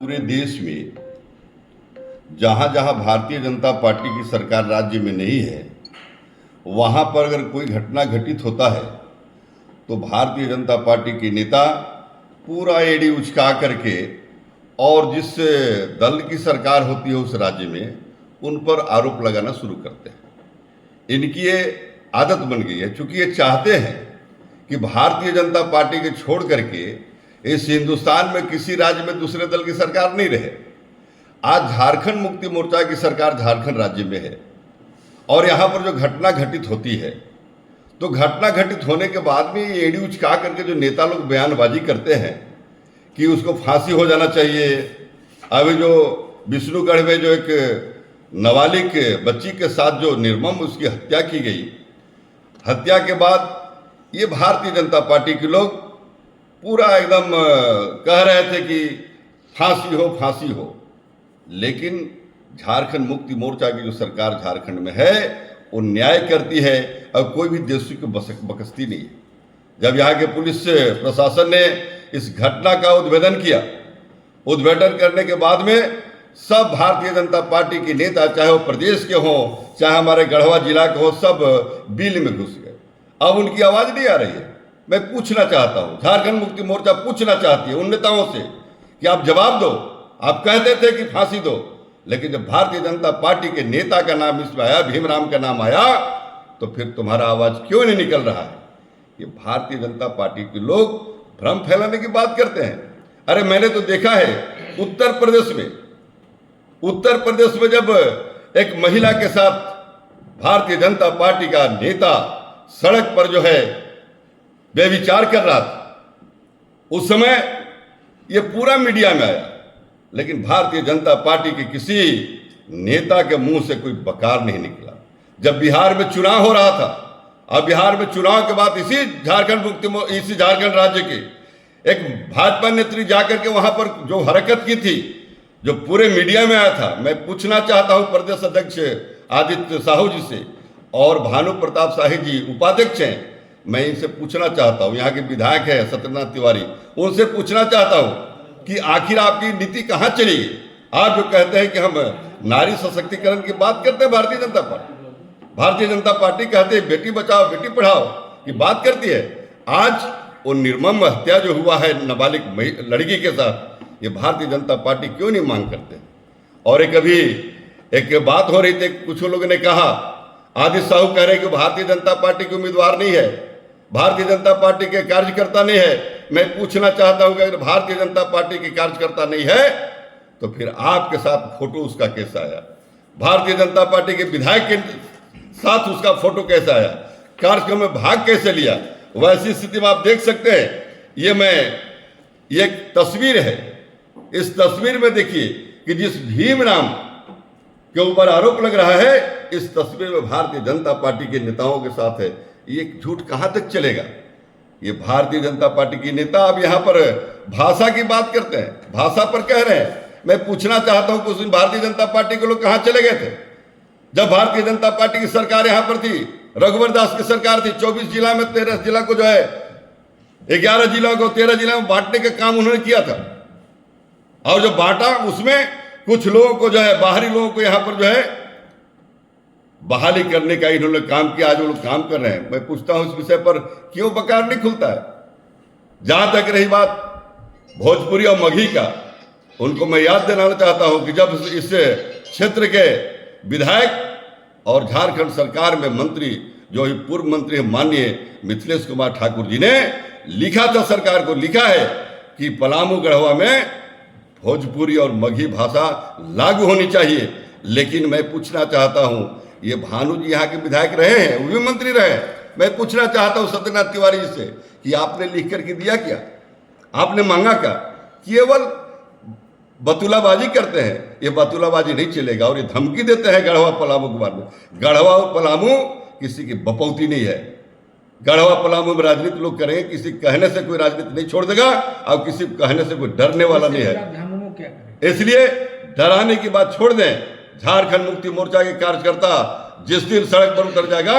पूरे देश में जहां जहां भारतीय जनता पार्टी की सरकार राज्य में नहीं है, वहां पर अगर कोई घटना घटित होता है तो भारतीय जनता पार्टी के नेता पूरा एड़ी उचका करके और जिस दल की सरकार होती है उस राज्य में उन पर आरोप लगाना शुरू करते हैं। इनकी ये आदत बन गई है, चूंकि ये चाहते हैं कि भारतीय जनता पार्टी के छोड़ करके इस हिंदुस्तान में किसी राज्य में दूसरे दल की सरकार नहीं रहे। आज झारखंड मुक्ति मोर्चा की सरकार झारखंड राज्य में है और यहाँ पर जो घटना घटित होती है तो घटना घटित होने के बाद में ये एड़ी उचका करके जो नेता लोग बयानबाजी करते हैं कि उसको फांसी हो जाना चाहिए। अभी जो विष्णुगढ़ में जो एक नाबालिग बच्ची के साथ जो निर्मम उसकी हत्या की गई, हत्या के बाद ये भारतीय जनता पार्टी के लोग पूरा एकदम कह रहे थे कि फांसी हो, लेकिन झारखंड मुक्ति मोर्चा की जो सरकार झारखंड में है वो न्याय करती है और कोई भी दोषी को बख्शती नहीं है। जब यहाँ के पुलिस प्रशासन ने इस घटना का उद्भेदन किया, उद्भेदन करने के बाद में सब भारतीय जनता पार्टी के नेता, चाहे वो प्रदेश के हों चाहे हमारे गढ़वा जिला के हो, सब बिल में घुस गए। अब उनकी आवाज़ नहीं आ रही है। मैं पूछना चाहता हूँ, झारखंड मुक्ति मोर्चा पूछना चाहती है उन नेताओं से कि आप जवाब दो। आप कहते थे कि फांसी दो, लेकिन जब भारतीय जनता पार्टी के नेता का नाम इसमें आया, भीमराव का नाम आया, तो फिर तुम्हारा आवाज़ क्यों नहीं निकल रहा है? ये भारतीय जनता पार्टी के लोग भ्रम फैलाने की बात करते हैं। अरे मैंने तो देखा है उत्तर प्रदेश में जब एक महिला के साथ भारतीय जनता पार्टी का नेता सड़क पर जो है व्यभिचार कर रहा था, उस समय ये पूरा मीडिया में आया, लेकिन भारतीय जनता पार्टी के किसी नेता के मुंह से कोई बकार नहीं निकला। जब बिहार में चुनाव हो रहा था, अब बिहार में चुनाव के बाद इसी झारखंड राज्य के एक भाजपा नेत्री जाकर के वहां पर जो हरकत की थी, जो पूरे मीडिया में आया था, मैं पूछना चाहता हूं प्रदेश अध्यक्ष आदित्य साहू जी से और भानु प्रताप शाही जी उपाध्यक्ष हैं, मैं इनसे पूछना चाहता हूं, यहाँ के विधायक है सत्यनारायण तिवारी, उनसे पूछना चाहता हूं कि आखिर आपकी नीति कहाँ चली? आप जो कहते हैं कि हम नारी सशक्तिकरण की बात करते हैं, भारतीय जनता पार्टी कहते हैं बेटी बचाओ बेटी पढ़ाओ की बात करती है। आज वो निर्मम हत्या जो हुआ है नाबालिग लड़की के साथ, ये भारतीय जनता पार्टी क्यों नहीं मांग करते? और एक बात हो रही थी, कुछ लोगों ने कहा, आदित्य साहू कह रहे कि भारतीय जनता पार्टी के उम्मीदवार नहीं है, भारतीय जनता पार्टी के कार्यकर्ता नहीं है। मैं पूछना चाहता हूं कि अगर भारतीय जनता पार्टी के कार्यकर्ता नहीं है तो फिर आपके साथ फोटो उसका कैसा आया? भारतीय जनता पार्टी के विधायक के साथ उसका फोटो कैसा आया? कार्यक्रम में भाग कैसे लिया? वैसी स्थिति में आप देख सकते हैं। ये एक तस्वीर है, इस तस्वीर में देखिए कि जिस भीम नाम के ऊपर आरोप लग रहा है, इस तस्वीर में भारतीय जनता पार्टी के नेताओं के साथ है। ये झूठ कहां तक चलेगा? ये भारतीय जनता पार्टी के नेता अब यहां पर भाषा की बात करते हैं, भाषा पर कह रहे हैं। मैं पूछना चाहता हूं कि उस दिन भारतीय जनता पार्टी के लोग कहां चले गए थे जब भारतीय जनता पार्टी की सरकार यहां पर थी? रघुवर दास की सरकार थी। 24 जिला में 13 जिला को जो है 11 जिला को 13 जिला में बांटने का काम उन्होंने किया था, और जो बांटा उसमें कुछ लोगों को जो है, बाहरी लोगों को यहां पर जो है बहाली करने का इन्होंने काम किया। आज वो लोग काम कर रहे हैं। मैं पूछता हूं इस विषय पर क्यों बकार नहीं खुलता है? जहां तक रही बात भोजपुरी और मगही का, उनको मैं याद दिलाना चाहता हूं कि जब इस क्षेत्र के विधायक और झारखंड सरकार में मंत्री जो पूर्व मंत्री माननीय मिथिलेश कुमार ठाकुर जी ने लिखा था, सरकार को लिखा है कि पलामू गढ़वा में भोजपुरी और मगही भाषा लागू होनी चाहिए। लेकिन मैं पूछना चाहता हूं, ये भानु जी यहाँ के विधायक रहे हैं, वो भी मंत्री रहे। मैं पूछना चाहता हूं सत्यनारायण तिवारी जी से कि आपने लिख करके दिया क्या? आपने मांगा क्या? केवल बतुलाबाजी करते हैं। ये बतुलाबाजी नहीं चलेगा और ये धमकी देते हैं गढ़वा पलामू के बारे में। गढ़वा और पलामू किसी की बपौती नहीं है। गढ़वा पलामू में राजनीति लोग करेंगे, किसी कहने से कोई राजनीति नहीं छोड़ देगा और किसी कहने से कोई डरने वाला नहीं है। इसलिए डराने की बात छोड़ दें। झारखंड मुक्ति मोर्चा के कार्यकर्ता जिस दिन सड़क पर उतर जाएगा,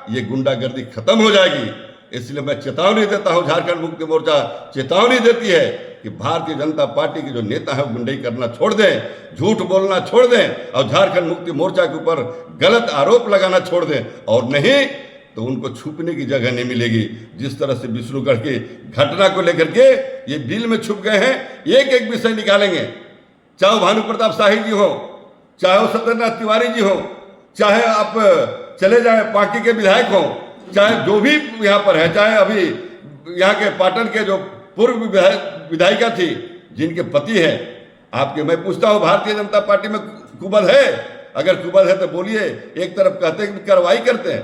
ये गुंडागर्दी खत्म हो जाएगी। इसलिए मैं चेतावनी देता हूं, झारखंड मुक्ति मोर्चा चेतावनी देती है कि भारतीय जनता पार्टी के जो नेता है वो गुंडई करना छोड़ दें, झूठ बोलना छोड़ दें और झारखंड मुक्ति मोर्चा के ऊपर गलत आरोप लगाना छोड़ दें, और नहीं तो उनको छुपने की जगह नहीं मिलेगी। जिस तरह से विष्णुगढ़ की घटना को लेकर के ये बिल में छुप गए हैं, एक एक विषय निकालेंगे, चाहे भानु प्रताप शाही जी हो, चाहे वो सत्यनारायण तिवारी जी हो, चाहे आप चले जाए पार्टी के विधायक हो, चाहे जो भी यहाँ पर है, चाहे अभी यहाँ के पाटन के जो पूर्व विधायिका थी जिनके पति है आपके, मैं पूछता हूँ भारतीय जनता पार्टी में कुबल है? अगर कुबल है तो बोलिए। एक तरफ कहते हैं कि कार्रवाई करते हैं,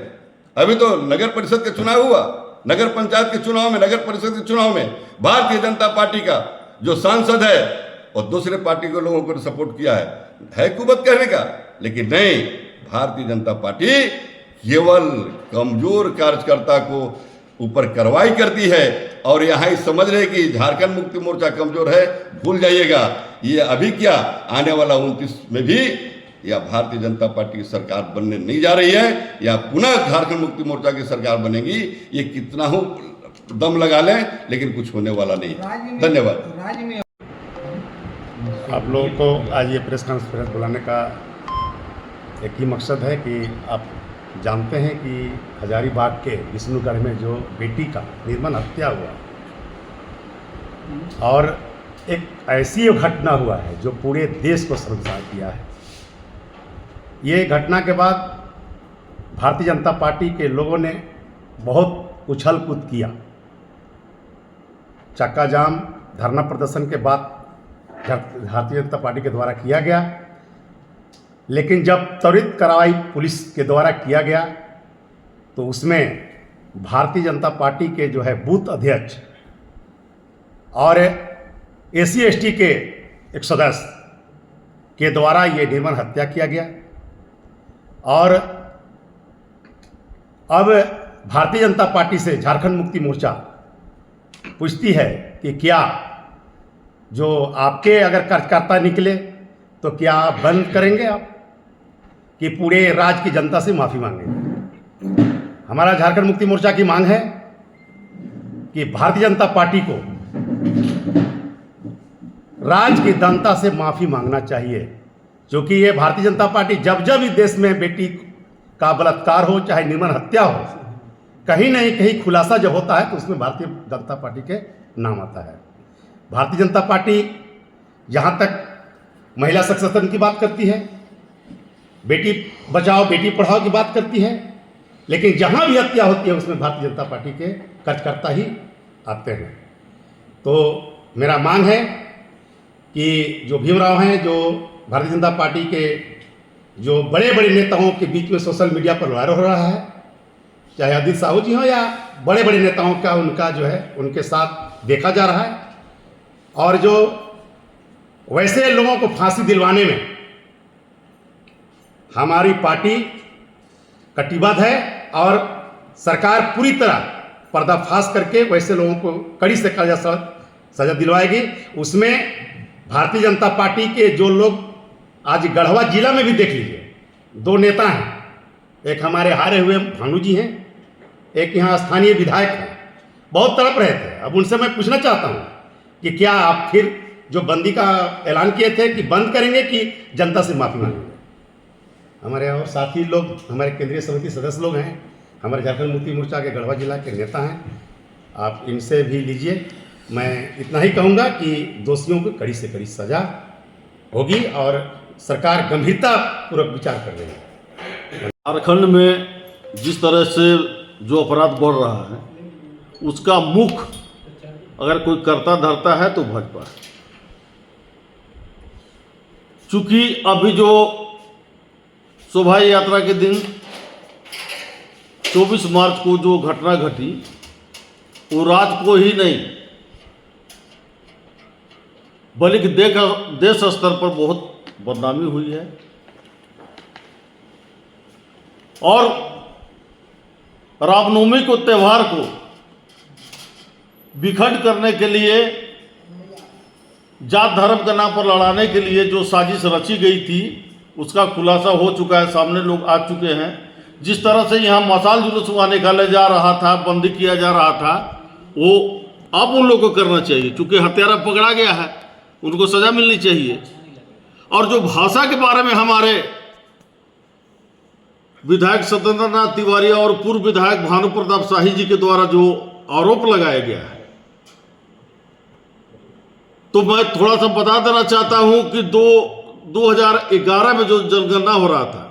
अभी तो नगर परिषद के चुनाव हुआ, नगर पंचायत के चुनाव में, नगर परिषद के चुनाव में भारतीय जनता पार्टी का जो सांसद है और दूसरे पार्टी के लोगों को सपोर्ट किया है कुबत कहने का? लेकिन नहीं, भारतीय जनता पार्टी केवल कमजोर कार्यकर्ता को ऊपर कार्रवाई करती है और यहाँ समझ रहे कि झारखंड मुक्ति मोर्चा कमजोर है, भूल जाइएगा। ये अभी क्या, आने वाला 29 में भी या भारतीय जनता पार्टी की सरकार बनने नहीं जा रही है या पुनः झारखंड मुक्ति मोर्चा की सरकार बनेगी। ये कितना हो दम लगा लें, लेकिन कुछ होने वाला नहीं। धन्यवाद। आप लोगों को आज ये प्रेस कॉन्फ्रेंस बुलाने का एक ही मकसद है कि आप जानते हैं कि हजारीबाग के विष्णुगढ़ में जो बेटी का निर्मम हत्या हुआ और एक ऐसी घटना हुआ है जो पूरे देश को शर्मसार किया है। ये घटना के बाद भारतीय जनता पार्टी के लोगों ने बहुत उछल कूद किया, चक्का जाम, धरना प्रदर्शन के बाद भारतीय जनता पार्टी के द्वारा किया गया। लेकिन जब त्वरित कार्रवाई पुलिस के द्वारा किया गया तो उसमें भारतीय जनता पार्टी के जो है बूथ अध्यक्ष और SC/ST के एक सदस्य के द्वारा ये निर्मम हत्या किया गया। और अब भारतीय जनता पार्टी से झारखंड मुक्ति मोर्चा पूछती है कि क्या जो आपके अगर कार्यकर्ता निकले तो क्या आप बंद करेंगे आप कि पूरे राज्य की जनता से माफ़ी मांगेंगे? हमारा झारखंड मुक्ति मोर्चा की मांग है कि भारतीय जनता पार्टी को राज्य की जनता से माफ़ी मांगना चाहिए, क्योंकि ये भारतीय जनता पार्टी जब जब इस देश में बेटी का बलात्कार हो, चाहे निर्मम हत्या हो, कहीं नहीं कहीं खुलासा जब होता है तो उसमें भारतीय जनता पार्टी के नाम आता है। भारतीय जनता पार्टी जहाँ तक महिला सशक्तिकरण की बात करती है, बेटी बचाओ बेटी पढ़ाओ की बात करती है, लेकिन जहाँ भी हत्या होती है उसमें भारतीय जनता पार्टी के कार्यकर्ता ही आते हैं। तो मेरा मांग है कि जो भीमराव हैं, जो भारतीय जनता पार्टी के जो बड़े बड़े नेताओं के बीच में सोशल मीडिया पर वायरल हो रहा है, चाहे अदित साहू जी हो या बड़े बड़े नेताओं का उनका जो है उनके साथ देखा जा रहा है, और जो वैसे लोगों को फांसी दिलवाने में हमारी पार्टी कटिबद्ध है और सरकार पूरी तरह पर्दाफाश करके वैसे लोगों को कड़ी से कड़ी सजा दिलवाएगी। उसमें भारतीय जनता पार्टी के जो लोग, आज गढ़वा जिला में भी देख लीजिए, 2 नेता हैं, एक हमारे हारे हुए भानु जी हैं, एक यहाँ स्थानीय विधायक हैं, बहुत तड़प रहे थे। अब उनसे मैं पूछना चाहता हूँ कि क्या आप फिर जो बंदी का ऐलान किए थे कि बंद करेंगे कि जनता से माफ़ी मांगेंगे? हमारे और साथी लोग, हमारे केंद्रीय समिति सदस्य लोग हैं, हमारे झारखंड मुक्ति मोर्चा के गढ़वा जिला के नेता हैं, आप इनसे भी लीजिए। मैं इतना ही कहूँगा कि दोषियों को कड़ी से कड़ी सजा होगी और सरकार गंभीरता पूर्वक विचार कर रही है। झारखंड में जिस तरह से जो अपराध बढ़ रहा है उसका मुख्य अगर कोई करता धरता है तो भाजपा है। चूंकि अभी जो शोभा यात्रा के दिन 24 मार्च को जो घटना घटी वो राज्य को ही नहीं बल्कि देश स्तर पर बहुत बदनामी हुई है। और रामनवमी को त्यौहार को विखंड करने के लिए, जात धर्म के नाम पर लड़ाने के लिए जो साजिश रची गई थी उसका खुलासा हो चुका है, सामने लोग आ चुके हैं। जिस तरह से यहाँ मसाल जुलूस वहाँ निकाला जा रहा था, बंदी किया जा रहा था, वो अब उन लोगों को करना चाहिए। चूंकि हत्यारा पकड़ा गया है, उनको सजा मिलनी चाहिए। और जो भाषा के बारे में हमारे विधायक सत्येंद्र नाथ तिवारी और पूर्व विधायक भानु प्रताप शाही जी के द्वारा जो आरोप लगाया गया है, तो मैं थोड़ा सा बता देना चाहता हूं कि 2011 में जो जनगणना हो रहा था,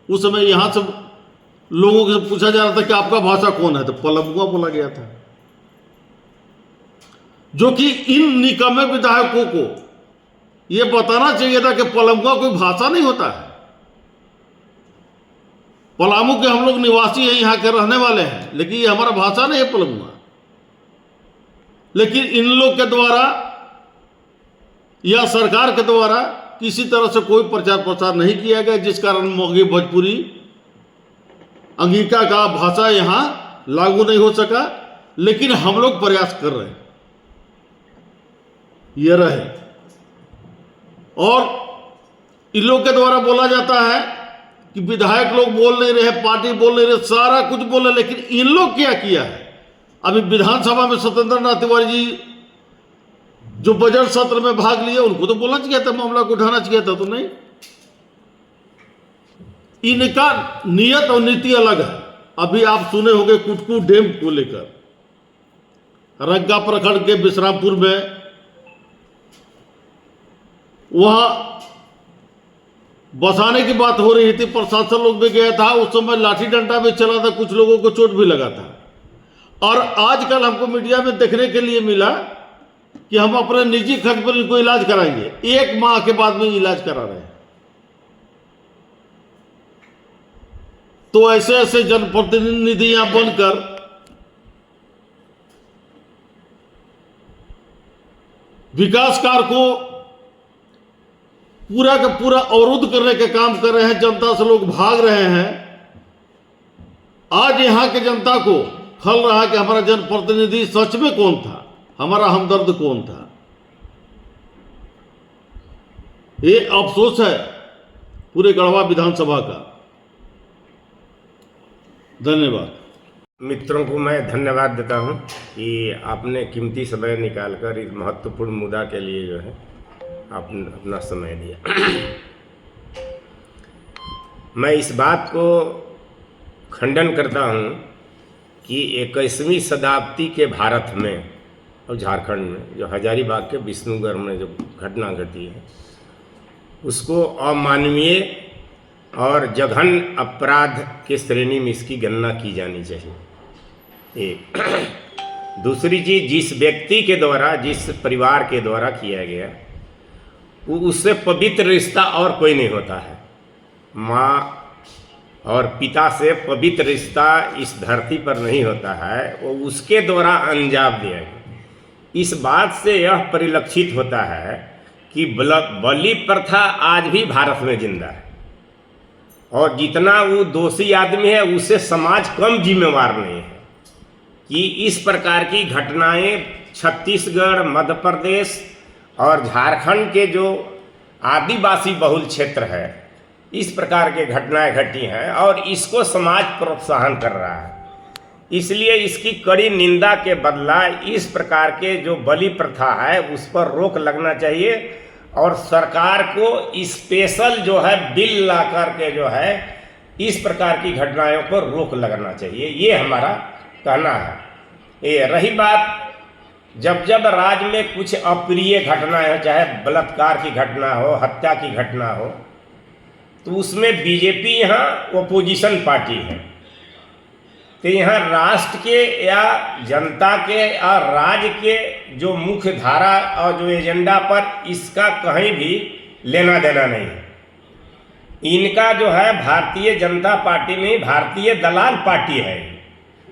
उस समय यहां से लोगों से पूछा जा रहा था कि आपका भाषा कौन है, तो पलमुआ बोला गया था। जो कि इन निकम्मे विधायकों को यह बताना चाहिए था कि पलमुआ कोई भाषा नहीं होता है। पलामू के हम लोग निवासी हैं, यहां के रहने वाले हैं, लेकिन ये हमारा भाषा नहीं है पलमुआ। लेकिन इन लोग के द्वारा या सरकार के द्वारा किसी तरह से कोई प्रचार प्रसार नहीं किया गया, जिस कारण मगही भोजपुरी अंगिका का भाषा यहां लागू नहीं हो सका। लेकिन हम लोग प्रयास कर रहे हैं, ये रहे। और इन लोग के द्वारा बोला जाता है कि विधायक लोग बोल नहीं रहे, पार्टी बोल नहीं रहे, सारा कुछ बोले, लेकिन इन लोग क्या किया है? अभी विधानसभा में सत्येंद्र नाथ तिवारी जी जो बजट सत्र में भाग लिए, उनको तो बोलना चाहिए था, मामला को उठाना चाहिए था, तो नहीं। इनका नियत और नीति अलग है। अभी आप सुने होंगे कुटकू डैम को लेकर, रंगा प्रखंड के विश्रामपुर में वहां बसाने की बात हो रही थी, प्रशासन लोग भी गया था, उस समय लाठी डंडा भी चला था, कुछ लोगों को चोट भी लगा था। और आजकल हमको मीडिया में देखने के लिए मिला कि हम अपने निजी खर्च पर इनको इलाज कराएंगे। 1 माह के बाद में इलाज करा रहे हैं। तो ऐसे ऐसे जनप्रतिनिधि यहां बनकर विकास कार्य को पूरा का पूरा अवरुद्ध करने के काम कर रहे हैं। जनता से लोग भाग रहे हैं। आज यहां के जनता को खल रहा कि हमारा जनप्रतिनिधि सच में कौन था, हमारा हमदर्द कौन था। ये अफसोस है पूरे गढ़वा विधानसभा का। धन्यवाद। मित्रों को मैं धन्यवाद देता हूं कि आपने कीमती समय निकालकर इस महत्वपूर्ण मुद्दा के लिए जो है आपने अपना समय दिया। मैं इस बात को खंडन करता हूं कि 21वीं शताब्दी के भारत में और झारखंड में जो हजारीबाग के विष्णुगढ़ में जो घटना घटी है, उसको अमानवीय और जघन्य अपराध के श्रेणी में इसकी गणना की जानी चाहिए। एक दूसरी चीज़, जिस व्यक्ति के द्वारा, जिस परिवार के द्वारा किया गया, वो उससे पवित्र रिश्ता और कोई नहीं होता है। माँ और पिता से पवित्र रिश्ता इस धरती पर नहीं होता है, वो उसके द्वारा अंजाम दिया गया। इस बात से यह परिलक्षित होता है कि बलि प्रथा आज भी भारत में जिंदा है, और जितना वो दोषी आदमी है उससे समाज कम जिम्मेवार नहीं है। कि इस प्रकार की घटनाएं छत्तीसगढ़, मध्य प्रदेश और झारखंड के जो आदिवासी बहुल क्षेत्र है, इस प्रकार के घटनाएं घटी हैं और इसको समाज प्रोत्साहन कर रहा है। इसलिए इसकी कड़ी निंदा के बदला इस प्रकार के जो बलि प्रथा है उस पर रोक लगना चाहिए, और सरकार को स्पेशल जो है बिल ला करके जो है इस प्रकार की घटनाओं पर रोक लगना चाहिए। ये हमारा कहना है। ये रही बात, जब जब राज्य में कुछ अप्रिय घटनाएं हो, चाहे बलात्कार की घटना हो, हत्या की घटना हो, तो उसमें बीजेपी यहाँ ओपोजिशन पार्टी है। तो यहाँ राष्ट्र के या जनता के और राज्य के जो मुख्य धारा और जो एजेंडा पर इसका कहीं भी लेना देना नहीं है। इनका जो है भारतीय जनता पार्टी नहीं, भारतीय दलाल पार्टी है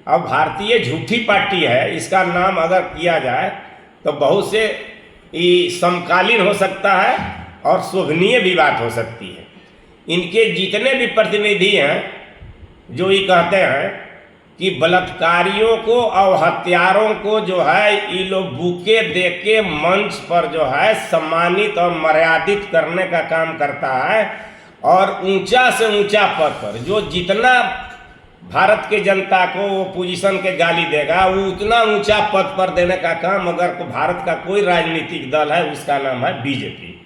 और भारतीय झूठी पार्टी है। इसका नाम अगर किया जाए तो बहुत से समकालीन हो सकता है और शोभनीय भी बात हो सकती है। इनके जितने भी प्रतिनिधि हैं जो ये कहते हैं कि बलात्कारियों को और हत्यारों को जो है ये लोग बुके दे के मंच पर जो है सम्मानित और मर्यादित करने का काम करता है, और ऊंचा से ऊंचा पद पर जो जितना भारत के जनता को वो पोजीशन के गाली देगा, वो उतना ऊंचा पद पर देने का काम अगर भारत का कोई राजनीतिक दल है उसका नाम है बीजेपी।